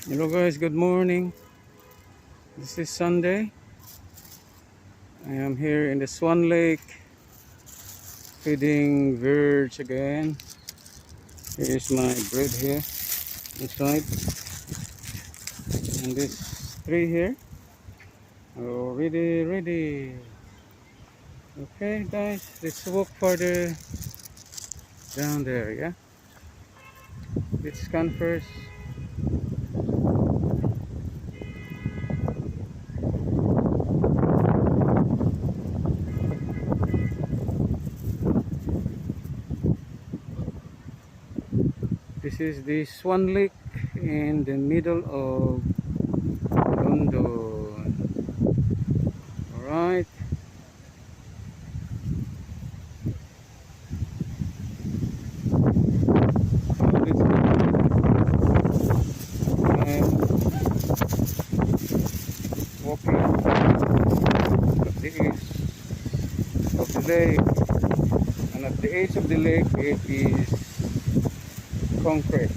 Hello guys, good morning. This is Sunday. I am here in the Swan Lake feeding birds again. Here is my bread here inside, and this tree here are already ready. Okay guys, let's walk further down there, yeah? Let's scan first. This is the Swan Lake in the middle of London. Alright. Walking at the edge of the lake, and at the edge of the lake it is concrete.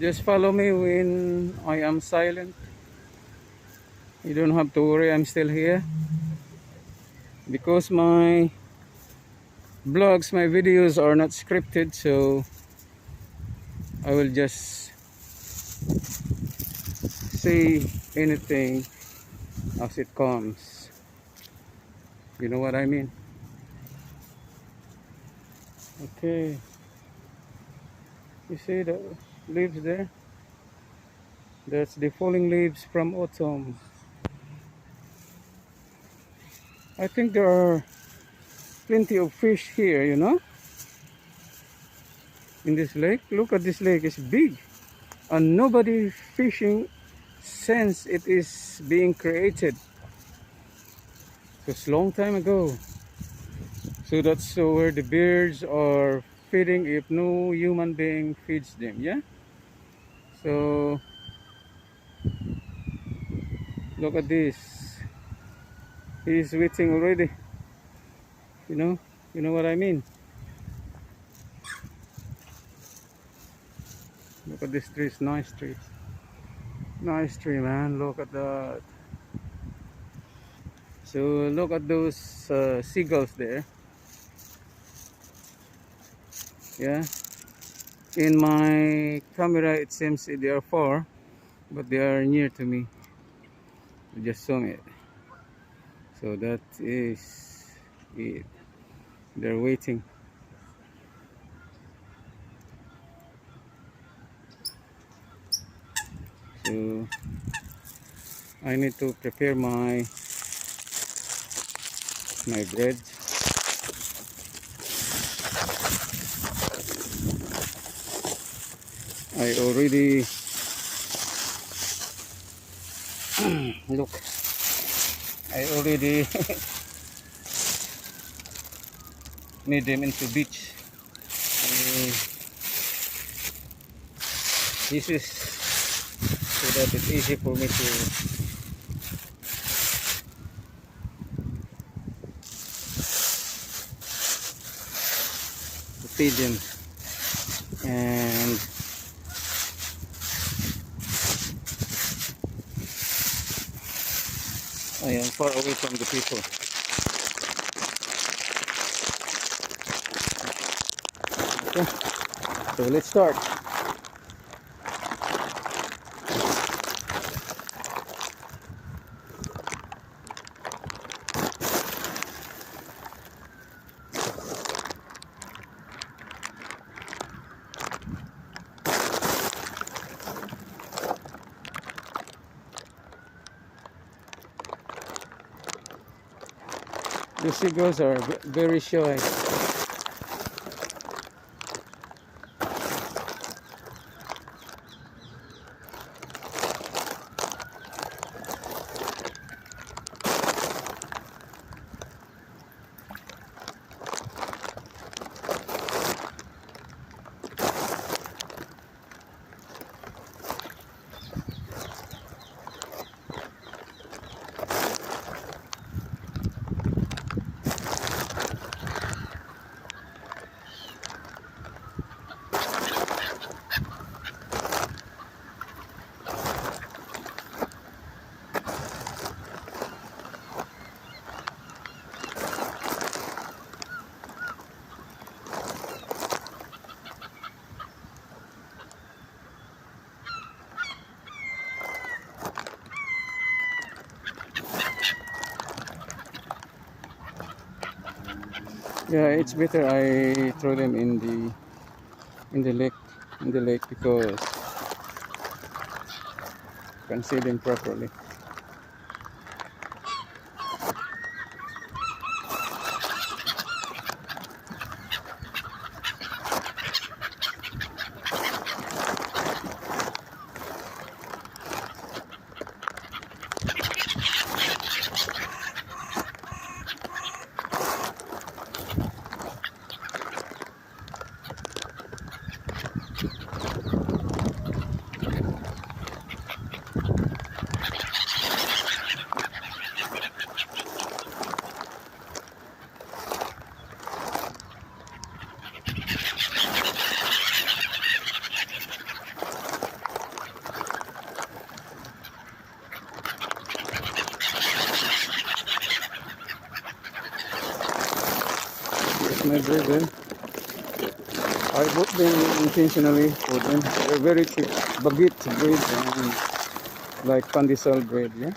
Just follow me when I am silent. You don't have to worry, I'm still here. Because my vlogs, my videos are not scripted, so I will just say anything as it comes. You know what I mean? Okay. You see the leaves there? That's the falling leaves from autumn. I think there are plenty of fish here, you know, in this lake. Look at this lake, it's big, and nobody fishing since it is being created. It's a long time ago. So that's where the birds are feeding if no human being feeds them, yeah? So look at this. He's waiting already. You know what I mean? Look at this tree, it's nice tree. Nice tree, man. Look at that. So look at those seagulls there. Yeah. In my camera, it seems they are far, but they are near to me. I just saw it. So that is it. They're waiting. So I need to prepare my bread. I already look. I already made them into bits. This is so that it's easy for me to feed them, and I am far away from the people. Okay, so let's start. The seagulls are very shy. Yeah, it's better I throw them in the lake because I can see them properly. Here's my bread. I bought them intentionally for them. They're very cheap. Baguette bread and like pandesal bread, yeah.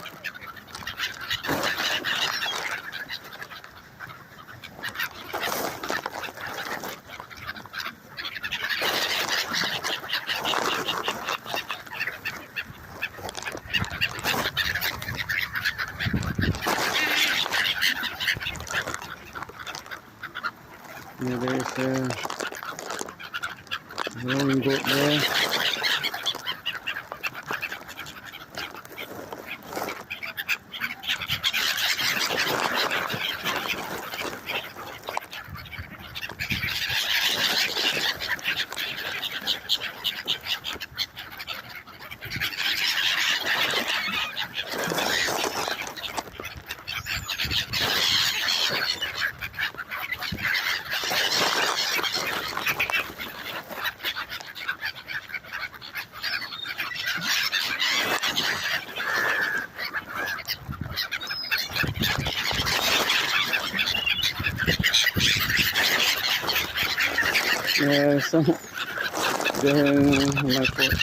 Yeah, there's a growing goat there. Yeah, so my foot.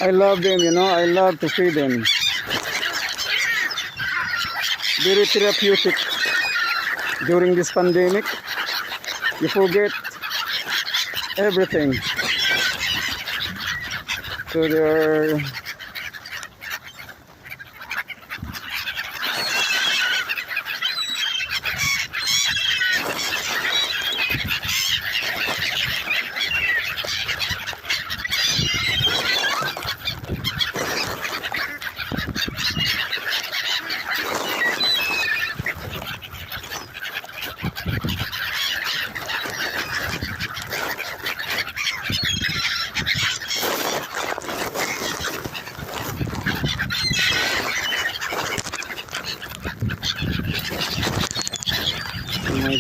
I love them, you know, I love to feed them. Very therapeutic during this pandemic. You forget everything. So they're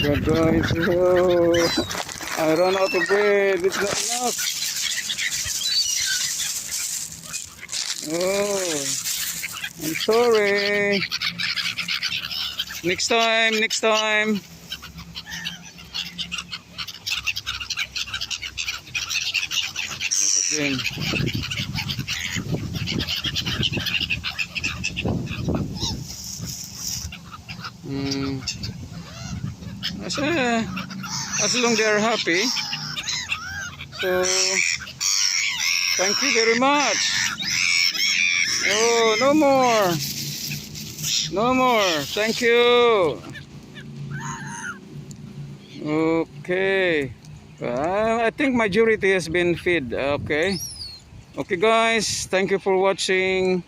God, guys. Oh, I run out of bread. It's not enough. Oh, I'm sorry. Next time, next time. Look at them. Hmm. As, as long they are happy. So, thank you very much. Oh, no more. No more. Thank you. Okay. I think majority has been fed. Okay. Okay guys, thank you for watching.